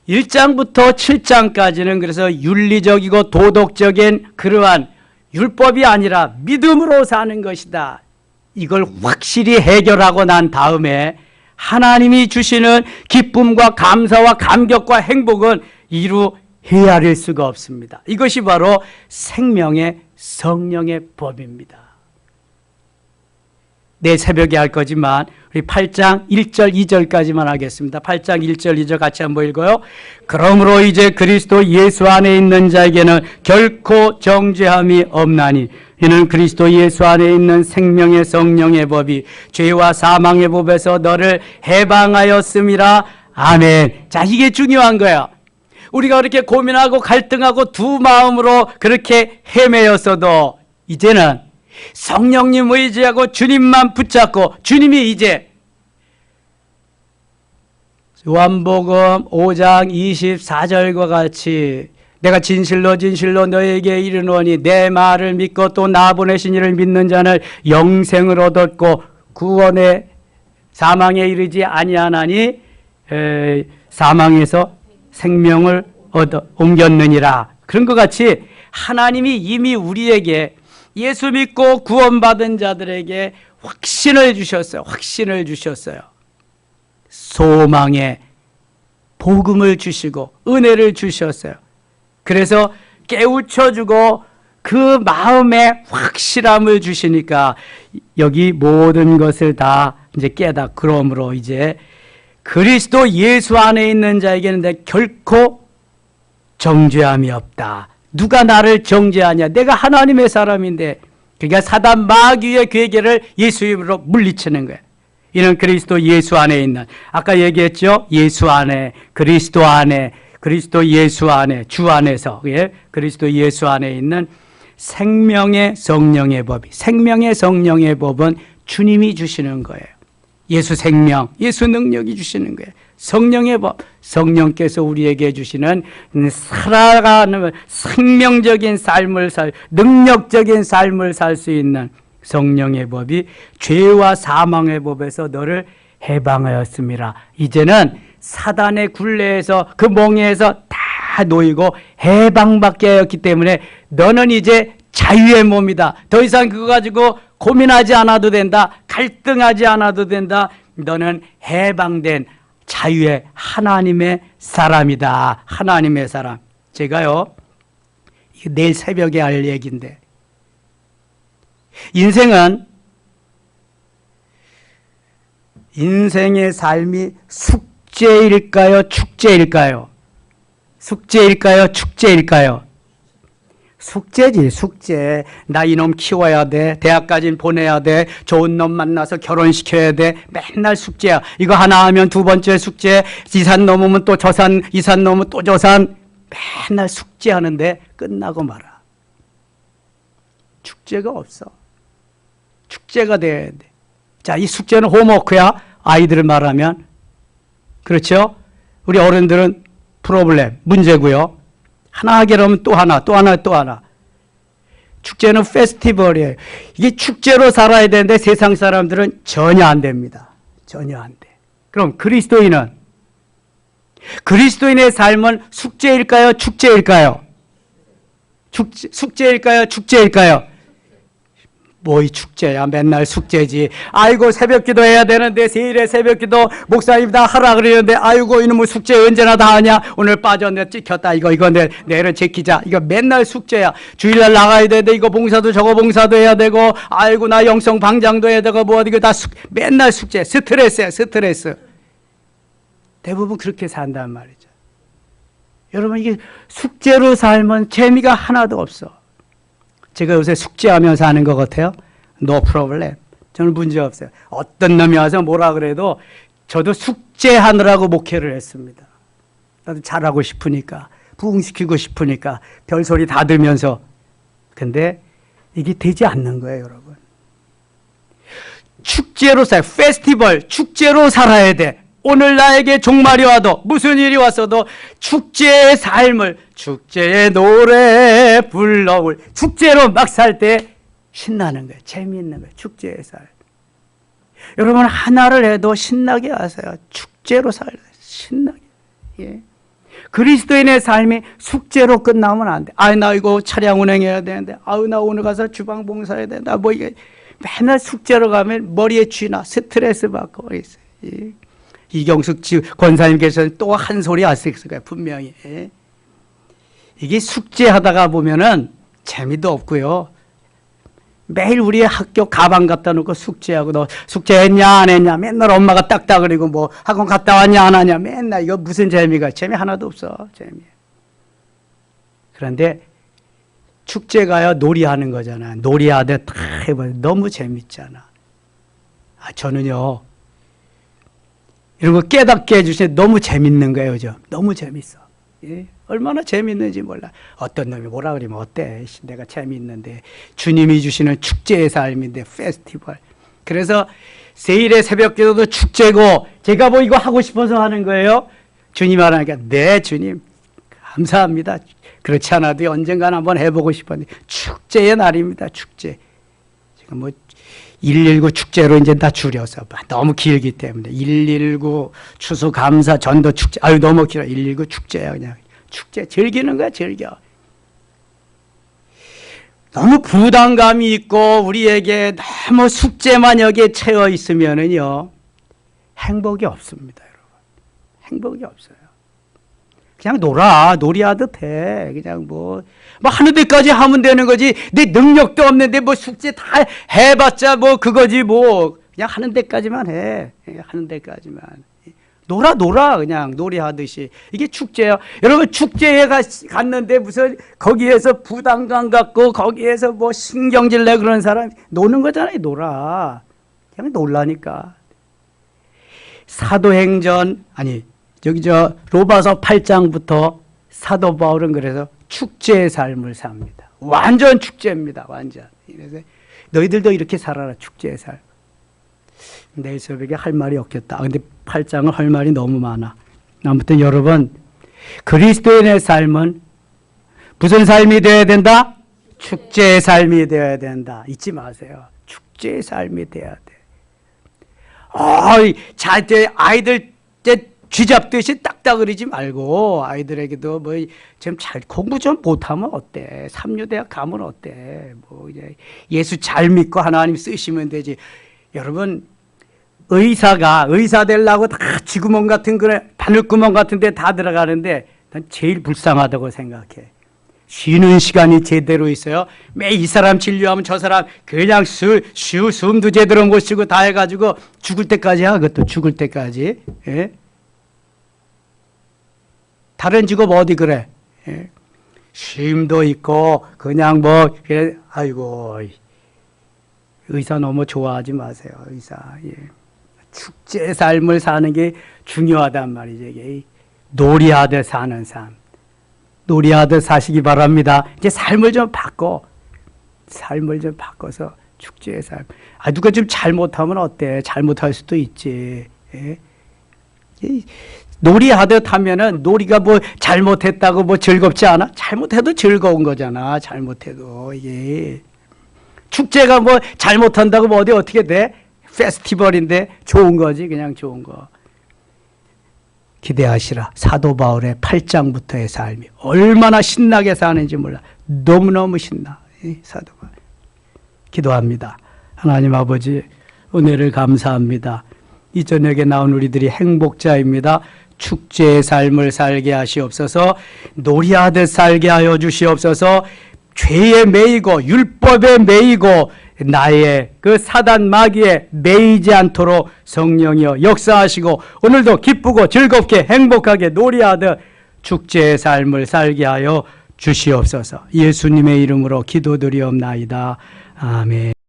1장부터 7장까지는 그래서 윤리적이고 도덕적인 그러한 율법이 아니라 믿음으로 사는 것이다. 이걸 확실히 해결하고 난 다음에 하나님이 주시는 기쁨과 감사와 감격과 행복은 이루 헤아릴 수가 없습니다. 이것이 바로 생명의 성령의 법입니다. 내일 새벽에 할 거지만 우리 8장 1절 2절까지만 하겠습니다. 8장 1절 2절 같이 한번 읽어요. 그러므로 이제 그리스도 예수 안에 있는 자에게는 결코 정죄함이 없나니 이는 그리스도 예수 안에 있는 생명의 성령의 법이 죄와 사망의 법에서 너를 해방하였음이라. 아멘. 자, 이게 중요한 거예요. 우리가 그렇게 고민하고 갈등하고 두 마음으로 그렇게 헤매였어도 이제는 성령님 의지하고 주님만 붙잡고 주님이 이제 요한복음 5장 24절과 같이 내가 진실로 너에게 이르노니 내 말을 믿고 또 나 보내신 이를 믿는 자는 영생을 얻었고 구원의 사망에 이르지 아니하나니 사망에서 생명을 옮겼느니라. 그런 것 같이 하나님이 이미 우리에게 예수 믿고 구원받은 자들에게 확신을 주셨어요. 확신을 주셨어요. 소망의 복음을 주시고 은혜를 주셨어요. 그래서 깨우쳐주고 그 마음에 확실함을 주시니까 여기 모든 것을 다 이제 그러므로 이제 그리스도 예수 안에 있는 자에게는 결코 정죄함이 없다. 누가 나를 정죄하냐? 내가 하나님의 사람인데. 그러니까 사단 마귀의 괴계를 예수 이름으로 물리치는 거예요. 이는 그리스도 예수 안에 있는, 아까 얘기했죠? 예수 안에, 그리스도 안에, 그리스도 예수 안에, 주 안에서, 예? 그리스도 예수 안에 있는 생명의 성령의 법이, 생명의 성령의 법은 주님이 주시는 거예요. 예수 생명, 예수 능력이 주시는 거예요. 성령의 법, 성령께서 우리에게 주시는 살아가는 생명적인 삶을 능력적인 삶을 살 수 있는 성령의 법이 죄와 사망의 법에서 너를 해방하였습니다. 이제는 사단의 굴레에서 그 멍에서 다 놓이고 해방받게 하였기 때문에 너는 이제 자유의 몸이다. 더 이상 그거 가지고 고민하지 않아도 된다. 갈등하지 않아도 된다. 너는 해방된 자유의 하나님의 사람이다. 하나님의 사람. 제가요, 내일 새벽에 할 얘기인데, 인생은 인생의 삶이 숙제일까요? 축제일까요? 숙제일까요? 축제일까요? 숙제지, 숙제. 나 이놈 키워야 돼. 대학까지 보내야 돼. 좋은 놈 만나서 결혼시켜야 돼. 맨날 숙제야. 이거 하나 하면 두 번째 숙제. 이 산 넘으면 또 저 산, 이 산 넘으면 또 저 산. 맨날 숙제하는데 끝나고 말아. 축제가 없어. 축제가 돼야 돼. 자, 이 숙제는 홈워크야. 아이들을 말하면. 그렇죠? 우리 어른들은 프로블렘, 문제고요. 하나 하기로 하면 또 하나, 또 하나, 또 하나. 축제는 페스티벌이에요. 이게 축제로 살아야 되는데 세상 사람들은 전혀 안 됩니다. 전혀 안 돼. 그럼 그리스도인의 삶은 숙제일까요? 축제일까요? 숙제일까요? 축제일까요? 뭐 이 축제야, 맨날 숙제지. 아이고 새벽 기도해야 되는데 세일에 새벽 기도 목사님 다 하라 그러는데 아이고 이놈의 숙제 언제나 다 하냐. 오늘 빠졌네, 찍혔다. 이거 내일은 제키자. 이거 맨날 숙제야. 주일날 나가야 되는데 이거 봉사도 저거 봉사도 해야 되고 아이고 나 영성 방장도 해야 되고 뭐 이거 다 맨날 숙제. 스트레스야, 스트레스. 대부분 그렇게 산단 말이죠. 여러분 이게 숙제로 살면 재미가 하나도 없어. 제가 요새 숙제하면서 하는 것 같아요. No problem. 저는 문제 없어요. 어떤 놈이 와서 뭐라 그래도 저도 숙제하느라고 목회를 했습니다. 나도 잘하고 싶으니까, 부흥시키고 싶으니까 별소리 다 들면서. 근데 이게 되지 않는 거예요, 여러분. 축제로 페스티벌, 축제로 살아야 돼. 오늘 나에게 종말이 와도 무슨 일이 왔어도 축제의 삶을 축제의 노래 불러올 축제로 막 살 때 신나는 거예요. 재미있는 거예요. 축제의 삶. 여러분 하나를 해도 신나게 하세요. 축제로 살아요. 신나게. 예. 그리스도인의 삶이 숙제로 끝나면 안 돼. 아, 나 이거 차량 운행해야 되는데, 아우 나 오늘 가서 주방 봉사해야 된다. 뭐 이게 맨날 숙제로 가면 머리에 쥐나 스트레스 받고 있어요. 예. 이경숙 권사님께서는 또 한 소리 하셨을 거예요. 분명히. 이게 숙제하다가 보면은 재미도 없고요. 매일 우리 학교 가방 갖다 놓고 숙제하고 너 숙제했냐 안 했냐 맨날 엄마가 딱딱거리고 뭐 학원 갔다 왔냐 안 왔냐 맨날 이거 무슨 재미 하나도 없어. 재미. 그런데 축제가요 놀이하는 거잖아. 놀이하듯 다 해봐요. 너무 재밌잖아. 아, 저는요. 이런 거 깨닫게 해주시니 너무 재밌는 거예요, 요즘. 너무 재밌어. 예? 얼마나 재밌는지 몰라. 어떤 놈이 뭐라 그러면 어때? 내가 재밌는데. 주님이 주시는 축제의 삶인데, 페스티벌. 그래서 세일의 새벽 기도도 축제고, 제가 뭐 이거 하고 싶어서 하는 거예요? 주님 하라니까, 네, 주님. 감사합니다. 그렇지 않아도 언젠가는 한번 해보고 싶었는데, 축제의 날입니다, 축제. 지금 뭐, 119 축제로 이제 다 줄여서 너무 길기 때문에 119 추수감사 전도 축제 아유 너무 길어. 119 축제야. 그냥 축제 즐기는 거야. 즐겨. 너무 부담감이 있고 우리에게 너무 숙제만 여기에 채워 있으면은요 행복이 없습니다, 여러분. 행복이 없어요. 그냥 놀이하듯 해. 그냥 뭐 하는 데까지 하면 되는 거지. 내 능력도 없는데 뭐 숙제 다 해봤자 뭐 그거지 뭐. 그냥 하는 데까지만 해. 하는 데까지만. 놀아. 그냥 놀이하듯이. 이게 축제야. 여러분 축제에 갔는데 무슨 거기에서 부담감 갖고 거기에서 뭐 신경질 내 그런 사람 노는 거잖아요. 놀아. 그냥 놀라니까. 사도행전 여기 로마서 8장부터 사도 바울은 그래서 축제의 삶을 삽니다. 완전 축제입니다. 완전. 그래서 너희들도 이렇게 살아라. 축제의 삶. 내일 새벽에 할 말이 없겠다. 근데 8장은 할 말이 너무 많아. 아무튼 여러분 그리스도인의 삶은 무슨 삶이 되어야 된다? 축제의 삶이 되어야 된다. 잊지 마세요. 축제의 삶이 되어야 돼. 아이들 쥐잡듯이 딱딱거리지 말고 아이들에게도 뭐 좀 잘 공부 좀 못하면 어때? 삼류대학 가면 어때? 뭐 이제 예수 잘 믿고 하나님 쓰시면 되지. 여러분 의사 되려고 다 쥐구멍 같은 그래 바늘구멍 같은 데 다 들어가는데 난 제일 불쌍하다고 생각해. 쉬는 시간이 제대로 있어요. 매일 이 사람 진료하면 저 사람 그냥 숨도 제대로 못 쉬고 다 해가지고 죽을 때까지 하것도 죽을 때까지. 예? 다른 직업 어디 그래? 예? 쉼도 있고 그냥 뭐 그래. 아이고 의사 너무 좋아하지 마세요. 의사. 예. 축제 삶을 사는 게 중요하단 말이죠. 이게 놀이하듯 사는 삶. 놀이하듯 사시기 바랍니다. 이제 삶을 좀 바꿔서 축제의 삶. 누가 좀 잘못하면 어때? 잘못할 수도 있지. 예? 놀이하듯 하면은 놀이가 뭐 잘못했다고 뭐 즐겁지 않아? 잘못해도 즐거운 거잖아. 잘못해도 이게 축제가 뭐 잘못한다고 뭐 어떻게 돼? 페스티벌인데 좋은 거지. 그냥 좋은 거. 기대하시라. 사도 바울의 8장부터의 삶이 얼마나 신나게 사는지 몰라. 너무너무 신나. 사도 바울. 기도합니다. 하나님 아버지, 은혜를 감사합니다. 이 저녁에 나온 우리들이 행복자입니다. 축제의 삶을 살게 하시옵소서. 놀이하듯 살게 하여 주시옵소서. 죄에 매이고 율법에 매이고 나의 그 사단 마귀에 매이지 않도록 성령이여 역사하시고 오늘도 기쁘고 즐겁게 행복하게 놀이하듯 축제의 삶을 살게 하여 주시옵소서. 예수님의 이름으로 기도드리옵나이다. 아멘.